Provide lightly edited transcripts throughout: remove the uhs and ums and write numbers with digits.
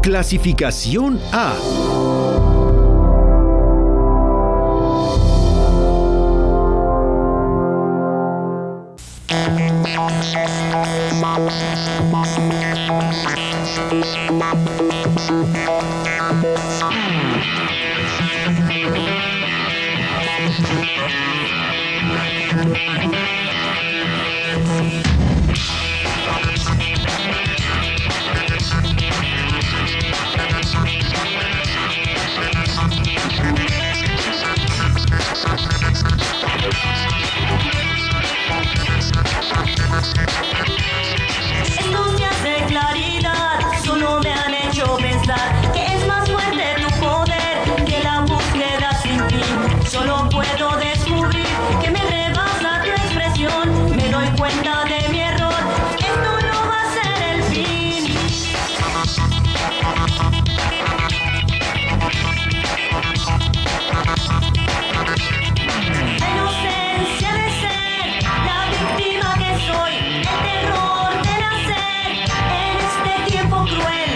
Clasificación A. Estudias de claridad, solo me han hecho pensar que es más fuerte tu poder que la búsqueda sin fin. Solo puedo descubrir que me rebasa tu expresión. Me doy cuenta de mi error, esto no va a ser el fin. La inocencia de ser la víctima que soy, el terror de nacer en este tiempo cruel.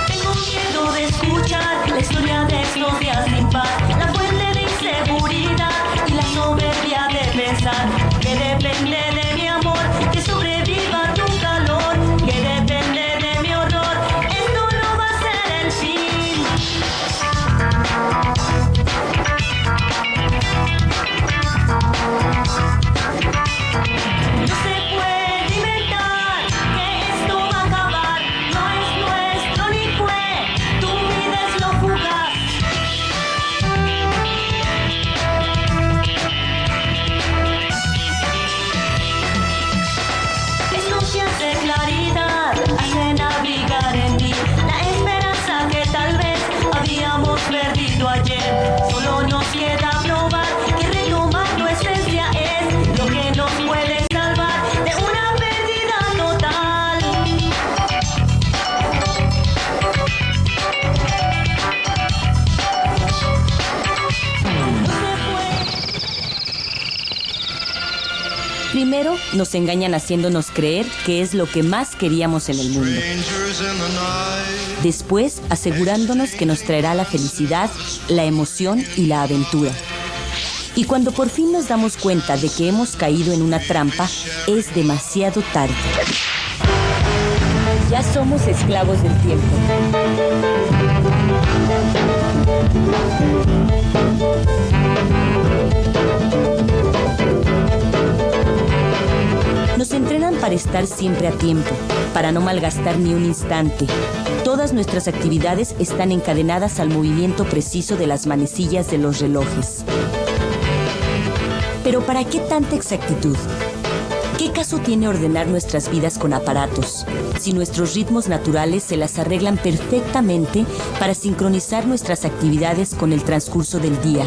Tengo miedo de escuchar la historia de estos días sin paz, la fuente de inseguridad y la soberbia de pensar que depende de mi amor, que sobreviva tu calor, que depende de mi horror, esto no va a ser el fin. No se puede inventar que esto va a acabar, no es nuestro ni fue, tu vida es lo fugaz. Estudias de claridad hacen abrigar en mí la esperanza que tal vez habíamos perdido ayer. Solo nos queda probar que retomar tu esencia es lo que nos puede salvar de una pérdida total. No se puede. Primero, nos engañan haciéndonos creer que es lo que más queríamos en el mundo. Después, asegurándonos que nos traerá la felicidad, la emoción y la aventura. Y cuando por fin nos damos cuenta de que hemos caído en una trampa, es demasiado tarde. Ya somos esclavos del tiempo. Nos entrenan para estar siempre a tiempo, para no malgastar ni un instante. Todas nuestras actividades están encadenadas al movimiento preciso de las manecillas de los relojes. Pero ¿para qué tanta exactitud? ¿Qué caso tiene ordenar nuestras vidas con aparatos, si nuestros ritmos naturales se las arreglan perfectamente para sincronizar nuestras actividades con el transcurso del día?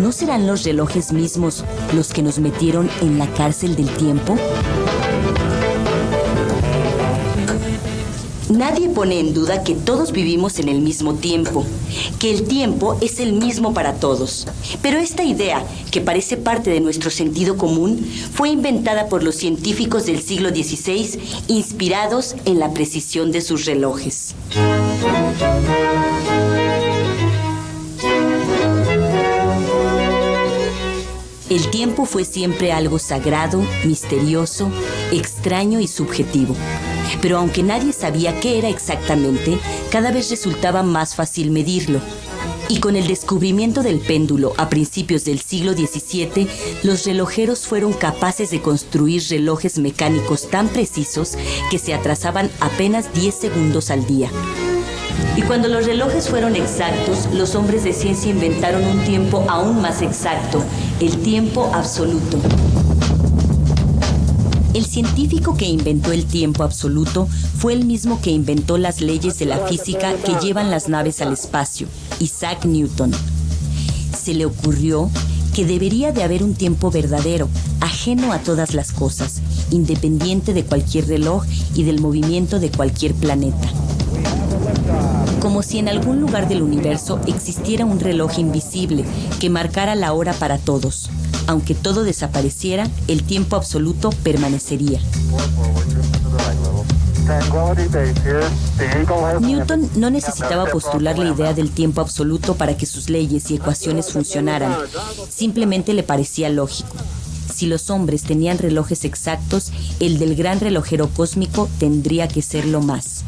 ¿No serán los relojes mismos los que nos metieron en la cárcel del tiempo? Nadie pone en duda que todos vivimos en el mismo tiempo, que el tiempo es el mismo para todos. Pero esta idea, que parece parte de nuestro sentido común, fue inventada por los científicos del siglo XVI, inspirados en la precisión de sus relojes. El tiempo fue siempre algo sagrado, misterioso, extraño y subjetivo. Pero aunque nadie sabía qué era exactamente, cada vez resultaba más fácil medirlo. Y con el descubrimiento del péndulo a principios del siglo XVII, los relojeros fueron capaces de construir relojes mecánicos tan precisos que se atrasaban apenas 10 segundos al día. Y cuando los relojes fueron exactos, los hombres de ciencia inventaron un tiempo aún más exacto, el tiempo absoluto. El científico que inventó el tiempo absoluto fue el mismo que inventó las leyes de la física que llevan las naves al espacio, Isaac Newton. Se le ocurrió que debería de haber un tiempo verdadero, ajeno a todas las cosas, independiente de cualquier reloj y del movimiento de cualquier planeta. como si en algún lugar del universo existiera un reloj invisible que marcara la hora para todos. Aunque todo desapareciera, el tiempo absoluto permanecería. Newton no necesitaba postular la idea del tiempo absoluto para que sus leyes y ecuaciones funcionaran. Simplemente le parecía lógico. Si los hombres tenían relojes exactos, el del gran relojero cósmico tendría que serlo más.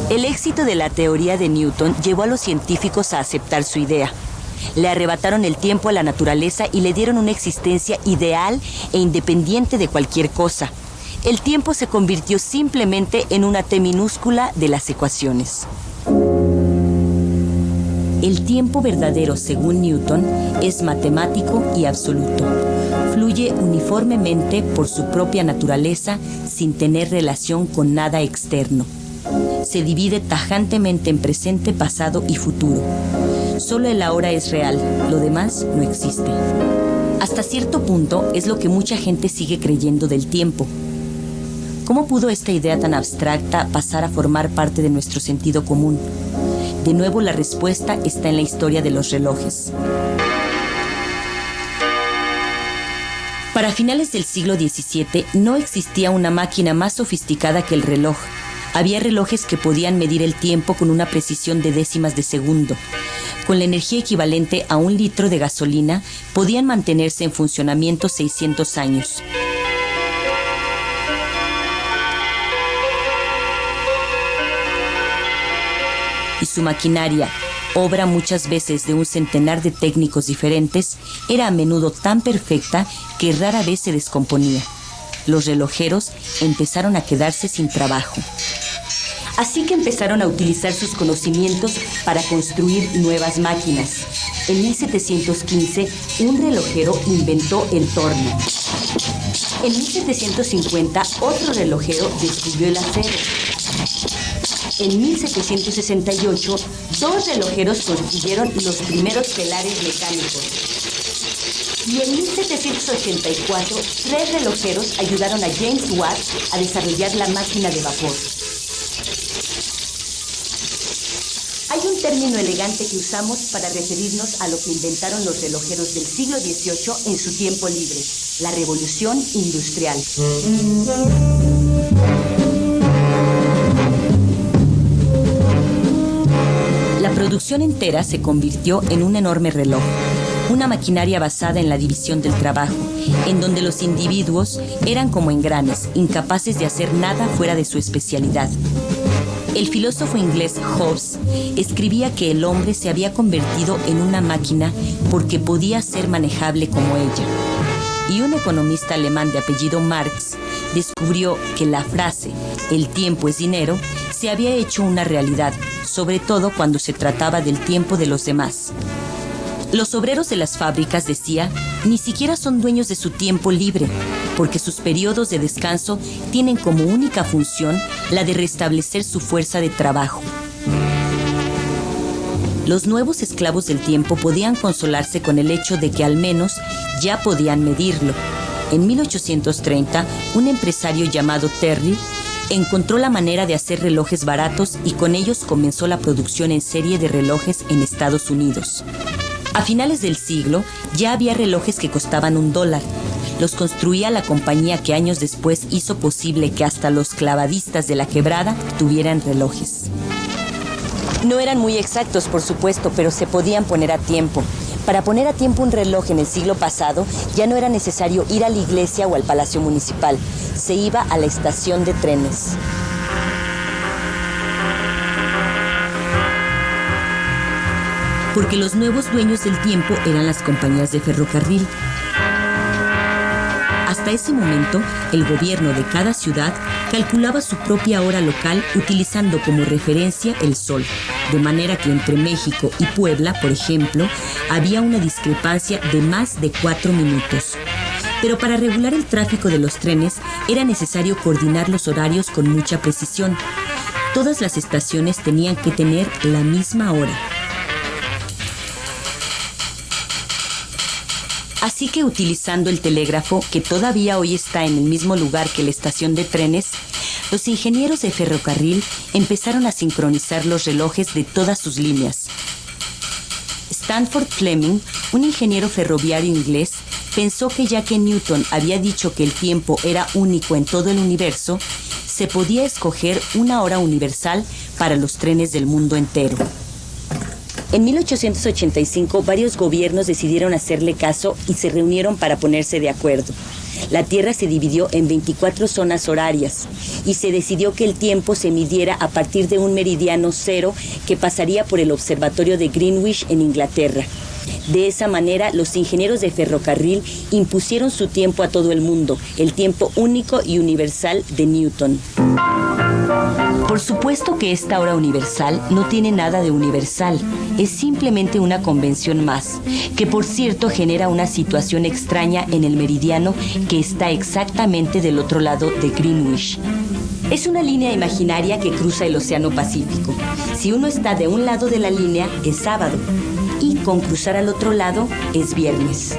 El éxito de la teoría de Newton llevó a los científicos a aceptar su idea. Le arrebataron el tiempo a la naturaleza y le dieron una existencia ideal e independiente de cualquier cosa. El tiempo se convirtió simplemente en una T minúscula de las ecuaciones. El tiempo verdadero, según Newton, es matemático y absoluto. Fluye uniformemente por su propia naturaleza sin tener relación con nada externo. Se divide tajantemente en presente, pasado y futuro. Solo el ahora es real, lo demás no existe. Hasta cierto punto es lo que mucha gente sigue creyendo del tiempo. ¿Cómo pudo esta idea tan abstracta pasar a formar parte de nuestro sentido común? De nuevo, la respuesta está en la historia de los relojes. Para finales del siglo XVII no existía una máquina más sofisticada que el reloj. Había relojes que podían medir el tiempo con una precisión de décimas de segundo. Con la energía equivalente a 1 litro de gasolina, podían mantenerse en funcionamiento 600 años. Y su maquinaria, obra muchas veces de un centenar de técnicos diferentes, era a menudo tan perfecta que rara vez se descomponía. Los relojeros empezaron a quedarse sin trabajo. Así que empezaron a utilizar sus conocimientos para construir nuevas máquinas. En 1715, un relojero inventó el torno. En 1750, otro relojero descubrió el acero. En 1768, 2 relojeros construyeron los primeros telares mecánicos. Y en 1784, 3 relojeros ayudaron a James Watt a desarrollar la máquina de vapor. Hay un término elegante que usamos para referirnos a lo que inventaron los relojeros del siglo XVIII en su tiempo libre: la revolución industrial. La producción entera se convirtió en un enorme reloj, una maquinaria basada en la división del trabajo, en donde los individuos eran como engranes, incapaces de hacer nada fuera de su especialidad. El filósofo inglés Hobbes escribía que el hombre se había convertido en una máquina porque podía ser manejable como ella. Y un economista alemán de apellido Marx descubrió que la frase «el tiempo es dinero» se había hecho una realidad, sobre todo cuando se trataba del tiempo de los demás. Los obreros de las fábricas, decía, ni siquiera son dueños de su tiempo libre, porque sus periodos de descanso tienen como única función la de restablecer su fuerza de trabajo. Los nuevos esclavos del tiempo podían consolarse con el hecho de que al menos ya podían medirlo. En 1830, un empresario llamado Terry encontró la manera de hacer relojes baratos y con ellos comenzó la producción en serie de relojes en Estados Unidos. A finales del siglo, ya había relojes que costaban $1. Los construía la compañía que años después hizo posible que hasta los clavadistas de la quebrada tuvieran relojes. No eran muy exactos, por supuesto, pero se podían poner a tiempo. Para poner a tiempo un reloj en el siglo pasado, ya no era necesario ir a la iglesia o al Palacio Municipal. Se iba a la estación de trenes. Porque los nuevos dueños del tiempo eran las compañías de ferrocarril. Hasta ese momento, el gobierno de cada ciudad calculaba su propia hora local utilizando como referencia el sol, de manera que entre México y Puebla, por ejemplo, había una discrepancia de más de 4 minutos. Pero para regular el tráfico de los trenes era necesario coordinar los horarios con mucha precisión. Todas las estaciones tenían que tener la misma hora. Así que utilizando el telégrafo, que todavía hoy está en el mismo lugar que la estación de trenes, los ingenieros de ferrocarril empezaron a sincronizar los relojes de todas sus líneas. Stanford Fleming, un ingeniero ferroviario inglés, pensó que ya que Newton había dicho que el tiempo era único en todo el universo, se podía escoger una hora universal para los trenes del mundo entero. En 1885, varios gobiernos decidieron hacerle caso y se reunieron para ponerse de acuerdo. La Tierra se dividió en 24 zonas horarias y se decidió que el tiempo se midiera a partir de un meridiano cero que pasaría por el observatorio de Greenwich en Inglaterra. De esa manera, los ingenieros de ferrocarril impusieron su tiempo a todo el mundo, el tiempo único y universal de Newton. Por supuesto que esta hora universal no tiene nada de universal, es simplemente una convención más, que por cierto genera una situación extraña en el meridiano que está exactamente del otro lado de Greenwich. Es una línea imaginaria que cruza el Océano Pacífico. Si uno está de un lado de la línea, es sábado, y con cruzar al otro lado, es viernes.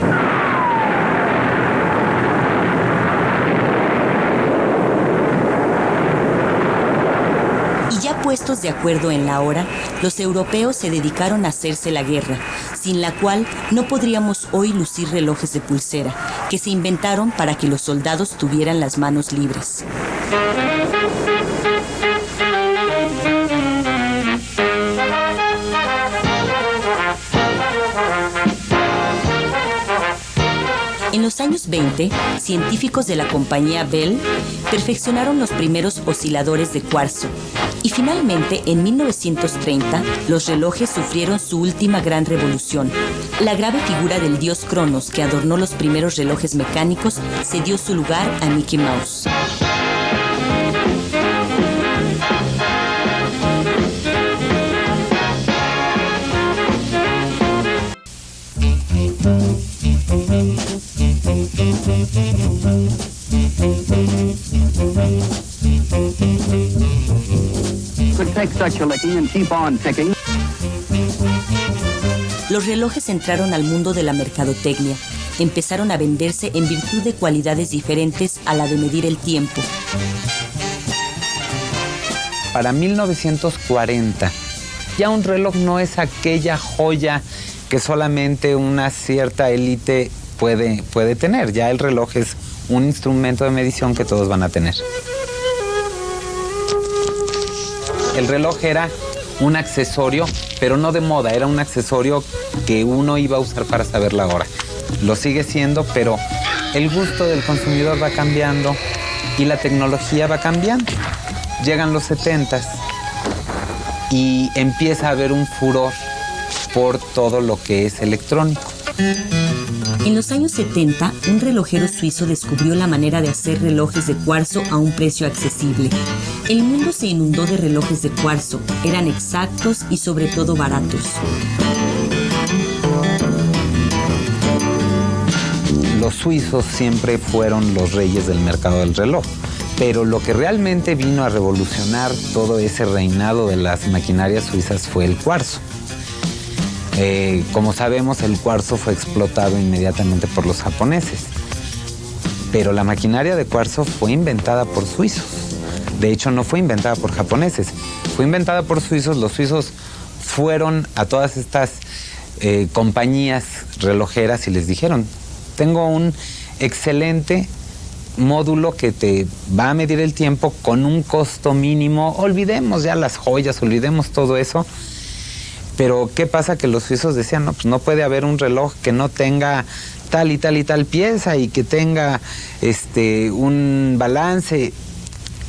Y ya puestos de acuerdo en la hora, los europeos se dedicaron a hacerse la guerra, sin la cual no podríamos hoy lucir relojes de pulsera, que se inventaron para que los soldados tuvieran las manos libres. En los años 20, científicos de la compañía Bell perfeccionaron los primeros osciladores de cuarzo. Y finalmente, en 1930, los relojes sufrieron su última gran revolución. La grave figura del dios Cronos, que adornó los primeros relojes mecánicos, cedió su lugar a Mickey Mouse. Los relojes entraron al mundo de la mercadotecnia. Empezaron a venderse en virtud de cualidades diferentes a la de medir el tiempo. Para 1940, ya un reloj no es aquella joya que solamente una cierta élite puede tener. Ya el reloj es un instrumento de medición que todos van a tener. El reloj era un accesorio, pero no de moda, era un accesorio que uno iba a usar para saber la hora. Lo sigue siendo, pero el gusto del consumidor va cambiando y la tecnología va cambiando. Llegan los 70s y empieza a haber un furor por todo lo que es electrónico. En los años 70, un relojero suizo descubrió la manera de hacer relojes de cuarzo a un precio accesible. El mundo se inundó de relojes de cuarzo. Eran exactos y sobre todo baratos. Los suizos siempre fueron los reyes del mercado del reloj, pero lo que realmente vino a revolucionar todo ese reinado de las maquinarias suizas fue el cuarzo. Como sabemos, el cuarzo fue explotado inmediatamente por los japoneses, pero la maquinaria de cuarzo fue inventada por suizos. De hecho, no fue inventada por japoneses, fue inventada por suizos. Los suizos fueron a todas estas compañías relojeras y les dijeron: tengo un excelente módulo que te va a medir el tiempo con un costo mínimo. Olvidemos ya las joyas, olvidemos todo eso. Pero ¿qué pasa? Que los suizos decían: no, pues no puede haber un reloj que no tenga tal y tal y tal pieza y que tenga un balance.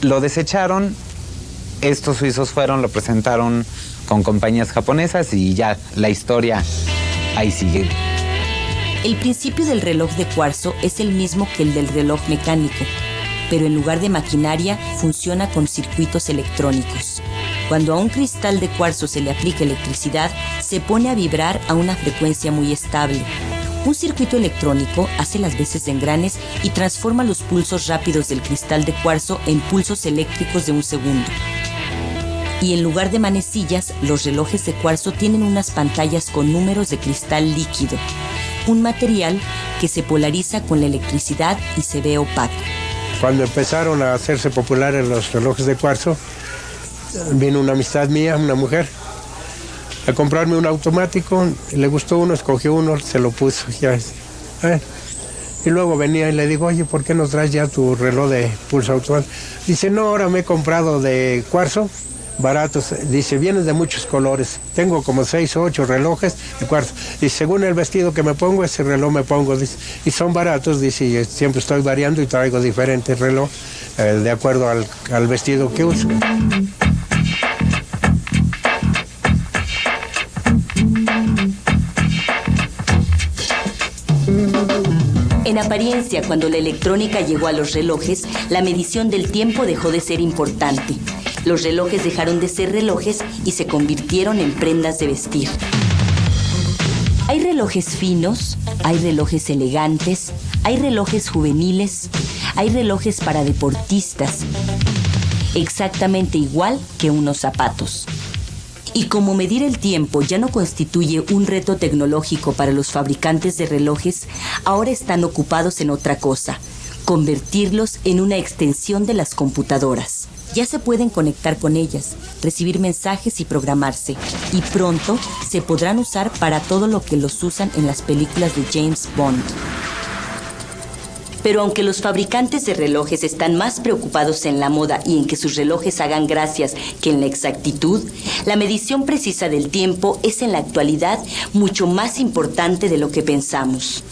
Lo desecharon. Estos suizos fueron, lo presentaron con compañías japonesas y ya la historia ahí sigue. El principio del reloj de cuarzo es el mismo que el del reloj mecánico, pero en lugar de maquinaria funciona con circuitos electrónicos. Cuando a un cristal de cuarzo se le aplica electricidad, se pone a vibrar a una frecuencia muy estable. Un circuito electrónico hace las veces de engranes y transforma los pulsos rápidos del cristal de cuarzo en pulsos eléctricos de un segundo. Y en lugar de manecillas, los relojes de cuarzo tienen unas pantallas con números de cristal líquido, un material que se polariza con la electricidad y se ve opaca. Cuando empezaron a hacerse populares los relojes de cuarzo, vino una amistad mía, una mujer, a comprarme un automático. Le gustó uno, escogió uno, se lo puso. Ya. Y luego venía y le digo, oye, ¿por qué no traes ya tu reloj de pulso automático? Dice, no, ahora me he comprado de cuarzo, baratos. Dice, vienen de muchos colores. Tengo como 6 o 8 relojes de cuarzo. Y según el vestido que me pongo, ese reloj me pongo. Dice, y son baratos, dice, y siempre estoy variando y traigo diferentes relojes de acuerdo al vestido que uso. En apariencia, cuando la electrónica llegó a los relojes, la medición del tiempo dejó de ser importante. Los relojes dejaron de ser relojes y se convirtieron en prendas de vestir. Hay relojes finos, hay relojes elegantes, hay relojes juveniles, hay relojes para deportistas, exactamente igual que unos zapatos. Y como medir el tiempo ya no constituye un reto tecnológico para los fabricantes de relojes, ahora están ocupados en otra cosa: convertirlos en una extensión de las computadoras. Ya se pueden conectar con ellas, recibir mensajes y programarse, y pronto se podrán usar para todo lo que los usan en las películas de James Bond. Pero aunque los fabricantes de relojes están más preocupados en la moda y en que sus relojes hagan gracias que en la exactitud, la medición precisa del tiempo es en la actualidad mucho más importante de lo que pensamos.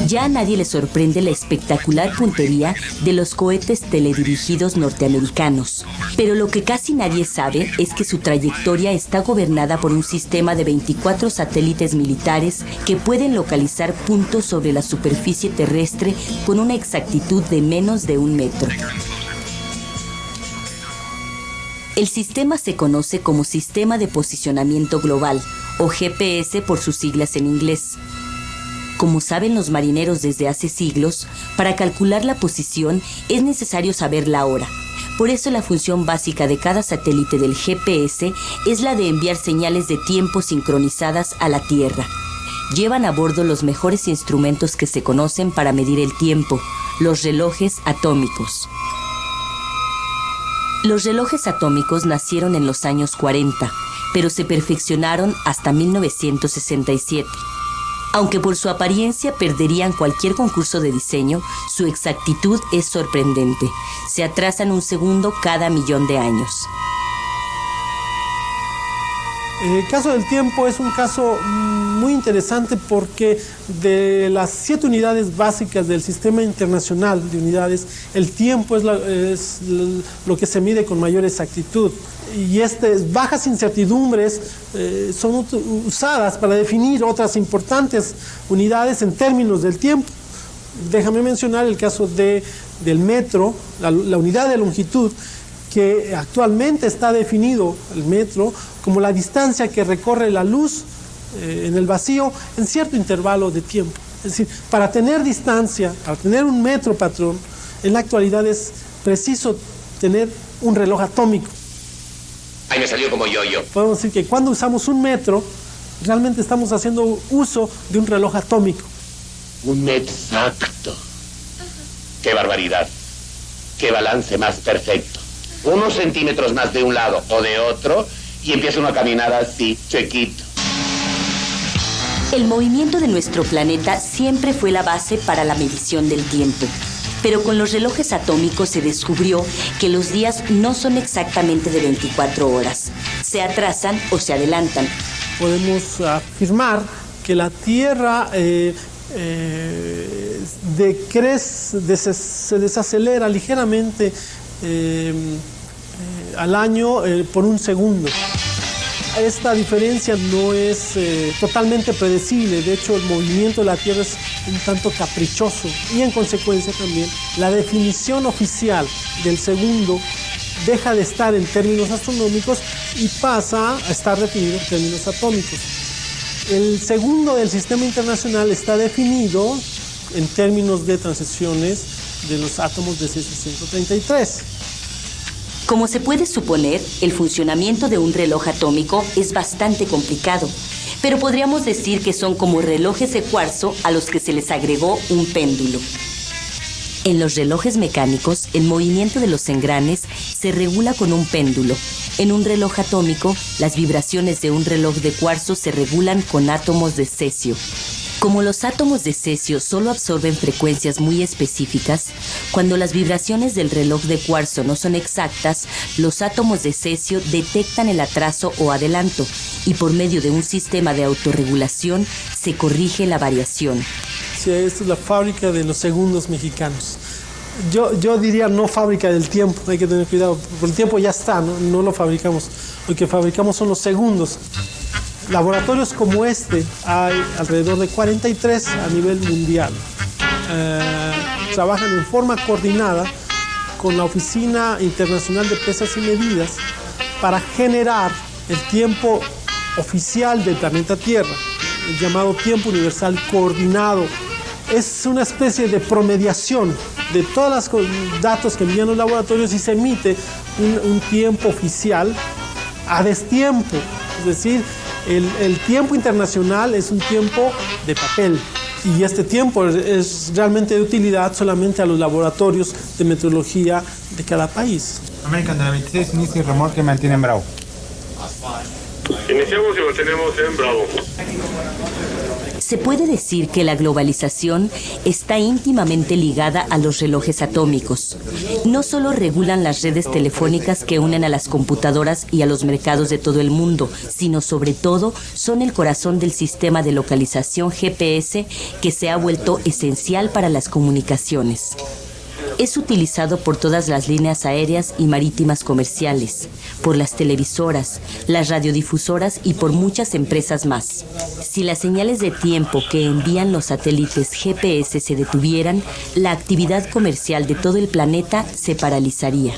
Ya a nadie le sorprende la espectacular puntería de los cohetes teledirigidos norteamericanos. Pero lo que casi nadie sabe es que su trayectoria está gobernada por un sistema de 24 satélites militares que pueden localizar puntos sobre la superficie terrestre con una exactitud de menos de 1 metro. El sistema se conoce como Sistema de Posicionamiento Global, o GPS por sus siglas en inglés. Como saben los marineros desde hace siglos, para calcular la posición es necesario saber la hora. Por eso la función básica de cada satélite del GPS es la de enviar señales de tiempo sincronizadas a la Tierra. Llevan a bordo los mejores instrumentos que se conocen para medir el tiempo, los relojes atómicos. Los relojes atómicos nacieron en los años 40, pero se perfeccionaron hasta 1967. Aunque por su apariencia perderían cualquier concurso de diseño, su exactitud es sorprendente. Se atrasan 1 segundo cada 1.000.000 de años. El caso del tiempo es un caso muy interesante porque de las 7 unidades básicas del Sistema Internacional de Unidades, el tiempo es lo que se mide con mayor exactitud. Y bajas incertidumbres son usadas para definir otras importantes unidades en términos del tiempo. Déjame mencionar el caso del metro, la unidad de longitud, que actualmente está definido el metro como la distancia que recorre la luz en el vacío en cierto intervalo de tiempo. Es decir, para tener distancia, para tener un metro patrón, en la actualidad es preciso tener un reloj atómico. Ahí me salió como yo-yo. Podemos decir que cuando usamos un metro, realmente estamos haciendo uso de un reloj atómico. Un exacto. ¡Qué barbaridad! ¡Qué balance más perfecto! Unos centímetros más de un lado o de otro y empieza uno a caminar así, chiquito. El movimiento de nuestro planeta siempre fue la base para la medición del tiempo. Pero con los relojes atómicos se descubrió que los días no son exactamente de 24 horas. Se atrasan o se adelantan. Podemos afirmar que la Tierra se desacelera ligeramente al año por 1 segundo. Esta diferencia no es totalmente predecible. De hecho, el movimiento de la Tierra es un tanto caprichoso y en consecuencia también la definición oficial del segundo deja de estar en términos astronómicos y pasa a estar definido en términos atómicos. El segundo del Sistema Internacional está definido en términos de transiciones de los átomos de cesio-133. Como se puede suponer, el funcionamiento de un reloj atómico es bastante complicado, pero podríamos decir que son como relojes de cuarzo a los que se les agregó un péndulo. En los relojes mecánicos, el movimiento de los engranes se regula con un péndulo. En un reloj atómico, las vibraciones de un reloj de cuarzo se regulan con átomos de cesio. Como los átomos de cesio solo absorben frecuencias muy específicas, cuando las vibraciones del reloj de cuarzo no son exactas, los átomos de cesio detectan el atraso o adelanto y por medio de un sistema de autorregulación se corrige la variación. Sí, esta es la fábrica de los segundos mexicanos. Yo diría no fábrica del tiempo, hay que tener cuidado, porque el tiempo ya está, no lo fabricamos. Lo que fabricamos son los segundos. Laboratorios como este hay alrededor de 43 a nivel mundial. Trabajan en forma coordinada con la Oficina Internacional de Pesas y Medidas para generar el tiempo oficial del planeta Tierra, el llamado tiempo universal coordinado. Es una especie de promediación de todos los datos que envían los laboratorios y se emite un tiempo oficial a destiempo. Es decir, el tiempo internacional es un tiempo de papel y este tiempo es realmente de utilidad solamente a los laboratorios de meteorología de cada país. American de la 26 inicia y remolque mantiene en Bravo. Iniciamos y mantenemos en Bravo. Se puede decir que la globalización está íntimamente ligada a los relojes atómicos. No solo regulan las redes telefónicas que unen a las computadoras y a los mercados de todo el mundo, sino sobre todo son el corazón del sistema de localización GPS que se ha vuelto esencial para las comunicaciones. Es utilizado por todas las líneas aéreas y marítimas comerciales, por las televisoras, las radiodifusoras y por muchas empresas más. Si las señales de tiempo que envían los satélites GPS se detuvieran, la actividad comercial de todo el planeta se paralizaría.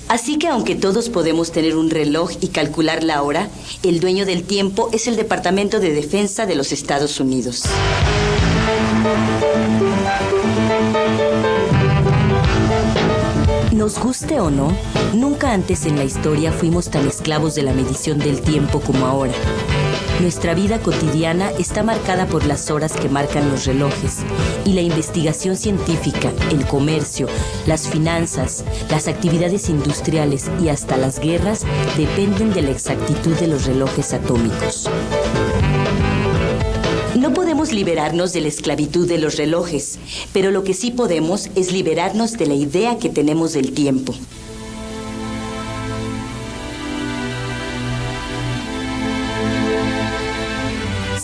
Así que aunque todos podemos tener un reloj y calcular la hora, el dueño del tiempo es el Departamento de Defensa de los Estados Unidos. Nos guste o no, nunca antes en la historia fuimos tan esclavos de la medición del tiempo como ahora. Nuestra vida cotidiana está marcada por las horas que marcan los relojes y la investigación científica, el comercio, las finanzas, las actividades industriales y hasta las guerras dependen de la exactitud de los relojes atómicos. No podemos liberarnos de la esclavitud de los relojes, pero lo que sí podemos es liberarnos de la idea que tenemos del tiempo.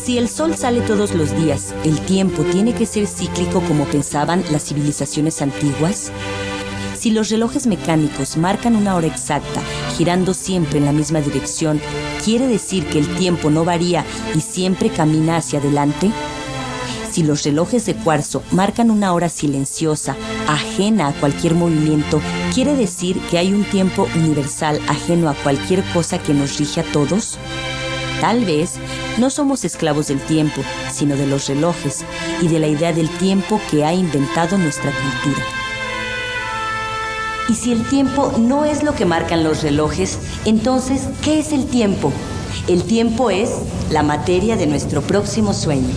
Si el sol sale todos los días, ¿el tiempo tiene que ser cíclico como pensaban las civilizaciones antiguas? Si los relojes mecánicos marcan una hora exacta, girando siempre en la misma dirección, ¿quiere decir que el tiempo no varía y siempre camina hacia adelante? Si los relojes de cuarzo marcan una hora silenciosa, ajena a cualquier movimiento, ¿quiere decir que hay un tiempo universal ajeno a cualquier cosa que nos rige a todos? Tal vez no somos esclavos del tiempo, sino de los relojes y de la idea del tiempo que ha inventado nuestra cultura. Y si el tiempo no es lo que marcan los relojes, entonces, ¿qué es el tiempo? El tiempo es la materia de nuestro próximo sueño.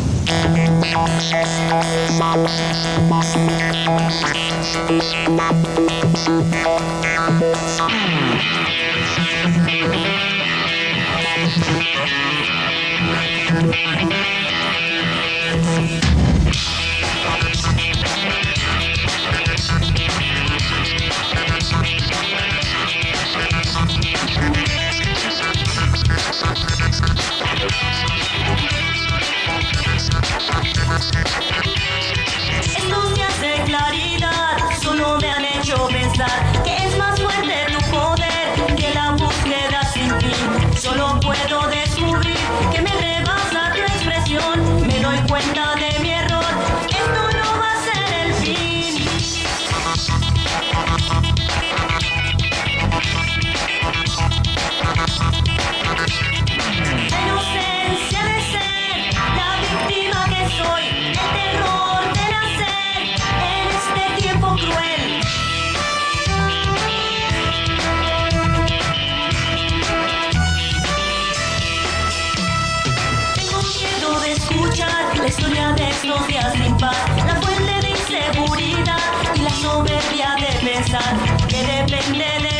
Estudias de claridad, solo me han hecho pensar que es más fuerte tu poder que la búsqueda sin fin. Solo puedo descubrir que me rebasa tu expresión. Me doy cuenta de mi error, Dele